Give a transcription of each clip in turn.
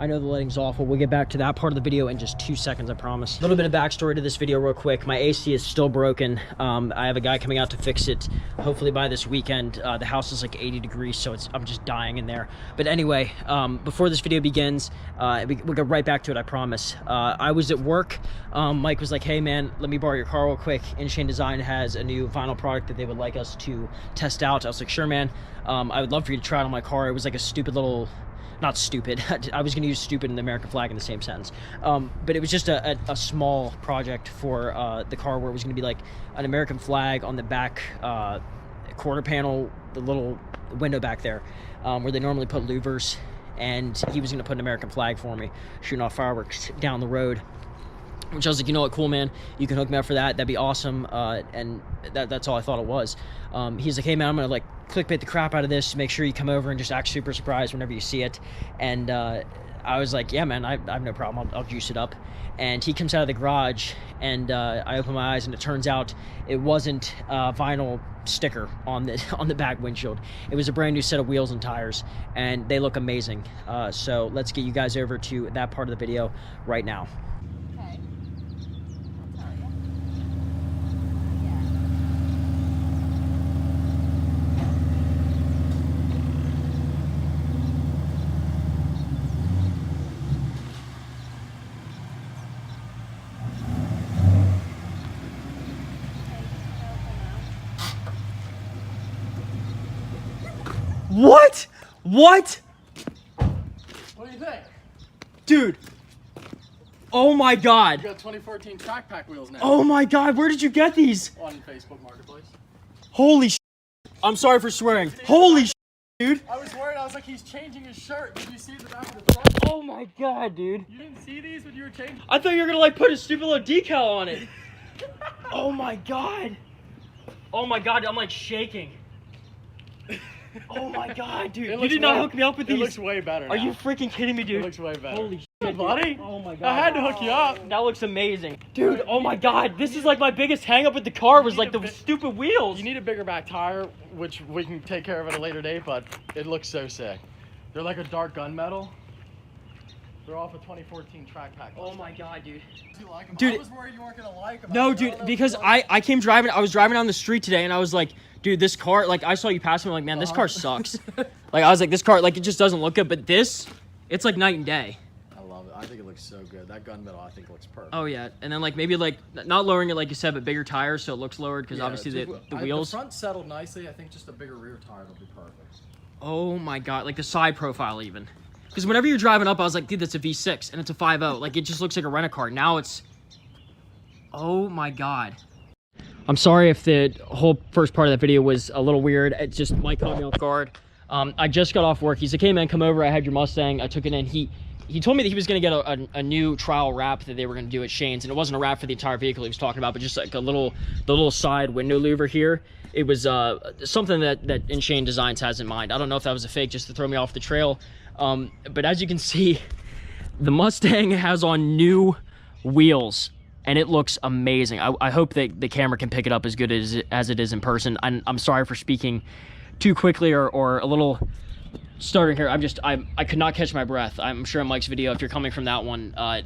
I know the lighting's awful. We'll get back to that part of the video in just 2 seconds, I promise. A little bit of backstory to this video real quick. My AC is still broken. I have a guy coming out to fix it, hopefully by this weekend. The house is like 80 degrees, so I'm just dying in there. But anyway, before this video begins, we'll go right back to it, I promise. I was at work. Mike was like, hey man, let me borrow your car real quick. InShane Design has a new vinyl product that they would like us to test out. I was like, sure man, I would love for you to try it on my car. It was like a stupid little, not stupid, I was gonna use stupid and the American flag in the same sentence, but it was just a small project for the car, where it was gonna be like an American flag on the back quarter panel, the little window back there, where they normally put louvers, and he was gonna put an American flag for me, shooting off fireworks down the road. Which I was like, you know what, cool man, you can hook me up for that, that'd be awesome. And that's all I thought it was. He's like, hey man, I'm gonna like clickbait the crap out of this, make sure you come over and just act super surprised whenever you see it. And I was like, yeah man, I have no problem, I'll juice it up. And he comes out of the garage, and I open my eyes, and it turns out it wasn't a vinyl sticker on the back windshield. It was a brand new set of wheels and tires, and they look amazing. So let's get you guys over to that part of the video right now. What? What? What do you think? Dude. Oh my god. You got 2014 track pack wheels now. Oh my god, where did you get these? On Facebook Marketplace. Holy sh**. I'm sorry for swearing. Holy sh**, dude. I was worried, I was like, he's changing his shirt. Did you see the back of the front? Oh my god, dude. You didn't see these when you were changing? I thought you were gonna like put a stupid little decal on it. Oh my god. Oh my god, I'm like shaking. Oh my god, dude. You did not hook me up with these. It looks way better now. Are you freaking kidding me, dude? It looks way better. Holy shit, buddy. Oh my god. I had to hook you up. That looks amazing. Dude, oh my god. This is like my biggest hang up with the car was like the stupid wheels. You need a bigger back tire, which we can take care of at a later date, but it looks so sick. They're like a dark gunmetal. They're off a 2014 track pack. Oh my god, dude. Do you like them? Dude, I was worried you weren't gonna like them. No, dude, because I came driving, I was driving down the street today, and I was like, dude, this car, like, I saw you pass me, I'm like, man, this car sucks. Like, I was like, this car, like, it just doesn't look good, but this, it's like night and day. I love it. I think it looks so good. That gunmetal, I think, looks perfect. Oh, yeah, and then, like, maybe, like, not lowering it, like you said, but bigger tires, so it looks lowered, because obviously the wheels. The front settled nicely. I think just a bigger rear tire will be perfect. Oh, my God, like, the side profile, even. Because whenever you're driving up, I was like, dude, that's a V6, and it's a 5.0. Like, it just looks like a rent-a-car. Now it's... Oh, my God. I'm sorry if the whole first part of that video was a little weird. It's just Mike caught me off guard. I just got off work. He's like, hey, man, come over. I had your Mustang. I took it in. He told me that he was going to get a new trial wrap that they were going to do at Shane's, and it wasn't a wrap for the entire vehicle he was talking about, but just like the little side window louver here. It was something that InShane Designs has in mind. I don't know if that was a fake just to throw me off the trail. But as you can see, the Mustang has on new wheels, and it looks amazing. I hope that the camera can pick it up as good as it is in person. I'm sorry for speaking too quickly or a little stuttering here. I could not catch my breath. I'm sure in Mike's video, if you're coming from that one, I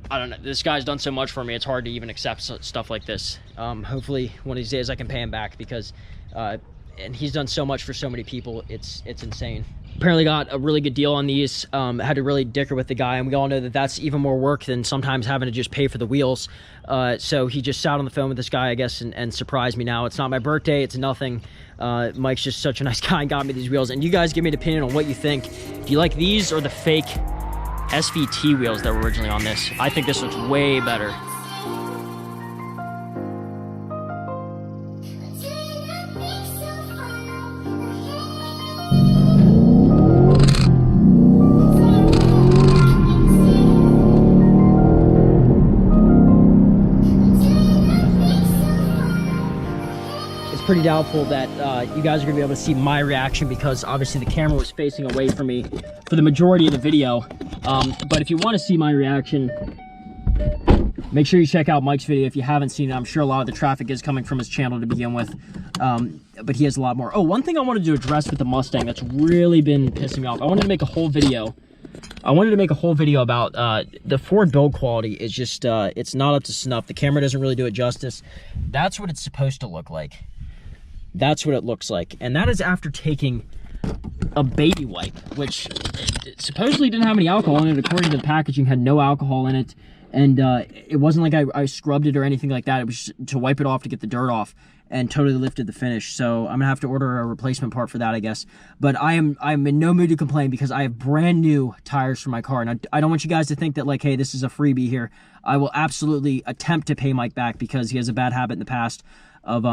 don't know. This guy's done so much for me. It's hard to even accept stuff like this. Hopefully one of these days I can pay him back, because and he's done so much for so many people. It's insane. Apparently got a really good deal on these. Had to really dicker with the guy, and we all know that that's even more work than sometimes having to just pay for the wheels. So he just sat on the phone with this guy, I guess, and surprised me. Now it's not my birthday, it's nothing. Mike's just such a nice guy and got me these wheels. And you guys give me an opinion on what you think. Do you like these or the fake SVT wheels that were originally on this? I think this looks way better. Pretty doubtful that you guys are gonna be able to see my reaction, because obviously the camera was facing away from me for the majority of the video. But if you want to see my reaction, Make sure you check out Mike's video if you haven't seen it. I'm sure a lot of the traffic is coming from his channel to begin with, but he has a lot more. Oh, one thing I wanted to address with the Mustang that's really been pissing me off. I wanted to make a whole video. About the Ford build quality is just, it's not up to snuff. The camera doesn't really do it justice. That's what it's supposed to look like. That's what it looks like. And that is after taking a baby wipe, which supposedly didn't have any alcohol in it. According to the packaging, had no alcohol in it. And it wasn't like I scrubbed it or anything like that. It was just to wipe it off to get the dirt off, and totally lifted the finish. So I'm gonna have to order a replacement part for that, I guess. But I'm in no mood to complain because I have brand new tires for my car. And I don't want you guys to think that like, hey, this is a freebie here. I will absolutely attempt to pay Mike back because he has a bad habit in the past of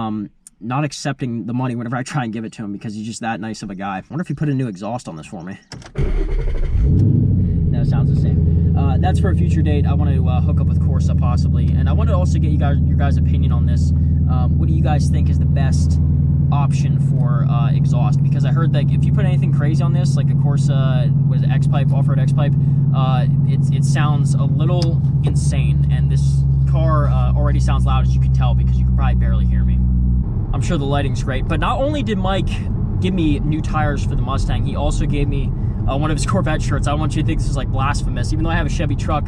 not accepting the money whenever I try and give it to him because he's just that nice of a guy. I wonder if he put a new exhaust on this for me. No, it sounds the same. That's for a future date. I want to hook up with Corsa possibly, and I want to also get your guys' opinion on this. What do you guys think is the best option for exhaust? Because I heard that if you put anything crazy on this, like a Corsa with X-Pipe, off-road X-Pipe, it sounds a little insane, and this car already sounds loud, as you can tell, because you can probably barely hear me. I'm sure the lighting's great, but not only did Mike give me new tires for the Mustang, he also gave me one of his Corvette shirts. I don't want you to think this is like blasphemous. Even though I have a Chevy truck,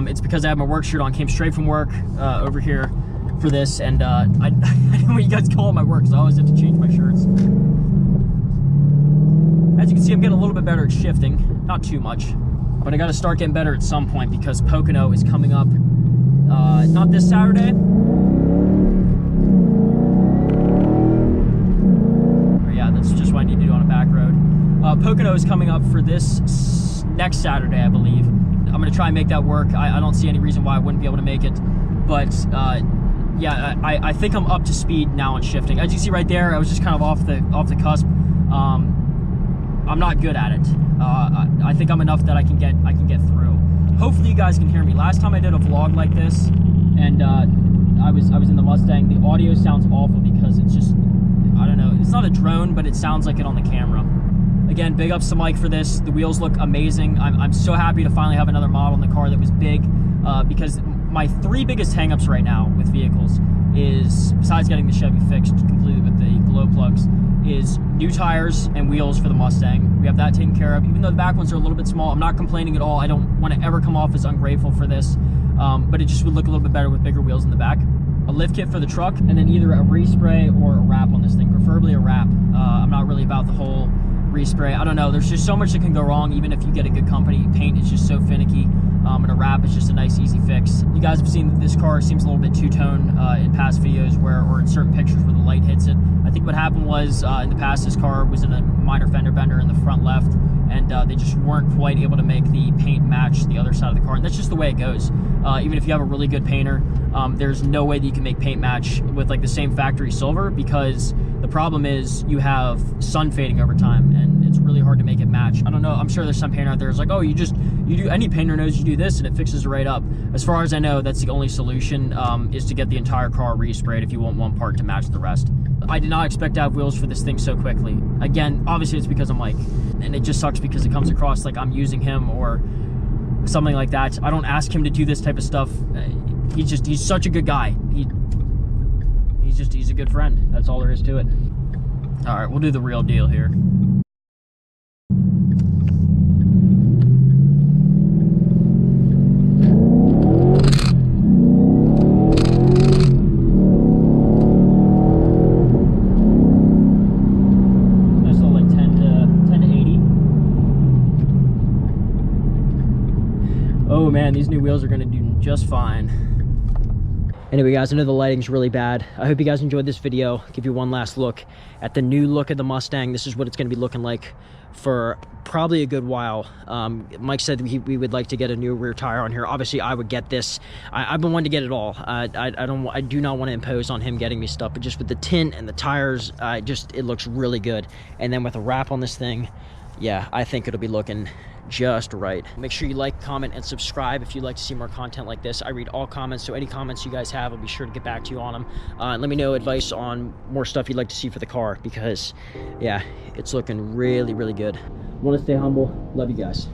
it's because I have my work shirt on. Came straight from work over here for this, and I know what you guys call it my work, so I always have to change my shirts. As you can see, I'm getting a little bit better at shifting. Not too much, but I got to start getting better at some point because Pocono is coming up. Not this Saturday. Yeah, that's just what I need to do on a back road. Pocono is coming up for this next Saturday, I believe. I'm going to try and make that work. I don't see any reason why I wouldn't be able to make it. But, yeah, I think I'm up to speed now on shifting. As you see right there, I was just kind of off the cusp. I'm not good at it. I think I'm enough that I can get through. Hopefully you guys can hear me. Last time I did a vlog like this, and I was in the Mustang, the audio sounds awful because it's just, I don't know, it's not a drone, but it sounds like it on the camera. Again, big ups to Mike for this. The wheels look amazing. I'm so happy to finally have another model in the car that was big, because my three biggest hangups right now with vehicles is, besides getting the Chevy fixed completely with the glow plugs, is new tires and wheels for the Mustang. We have that taken care of. Even though the back ones are a little bit small, I'm not complaining at all. I don't want to ever come off as ungrateful for this, but it just would look a little bit better with bigger wheels in the back. A lift kit for the truck, and then either a respray or a wrap on this thing, preferably a wrap. I'm not really about the whole respray. I don't know, there's just so much that can go wrong even if you get a good company. Paint is just so finicky, and a wrap is just a nice easy fix. You guys have seen that this car seems a little bit two-tone in past videos or in certain pictures where the light hits it. I think what happened was in the past this car was in a minor fender bender in the front left, and they just weren't quite able to make the paint match the other side of the car, and that's just the way it goes. Even if you have a really good painter, there's no way that you can make paint match with like the same factory silver, because the problem is you have sun fading over time, and it's really hard to make it match. I don't know, I'm sure there's some painter out there who's like, oh, any painter knows you do this and it fixes it right up. As far as I know, that's the only solution, is to get the entire car resprayed if you want one part to match the rest. I did not expect to have wheels for this thing so quickly. Again, obviously it's because of Mike, and it just sucks because it comes across like I'm using him or something like that. I don't ask him to do this type of stuff. He's such a good guy. He's a good friend. That's all there is to it. All right, we'll do the real deal here. Nice little like 10 to 80. Oh man, these new wheels are gonna do just fine. Anyway guys, I know the lighting's really bad. I hope you guys enjoyed this video. Give you one last look at the new look of the Mustang. This is what it's going to be looking like for probably a good while. Mike said we would like to get a new rear tire on here. Obviously I would get this. I've been wanting to get it all. I do not want to impose on him getting me stuff, but just with the tint and the tires, it looks really good. And then with a wrap on this thing, yeah, I think it'll be looking just right. Make sure you like, comment, and subscribe if you'd like to see more content like this. I read all comments, so any comments you guys have, I'll be sure to get back to you on them. Let me know advice on more stuff you'd like to see for the car, because yeah, it's looking really, really good. Want to stay humble. Love you guys.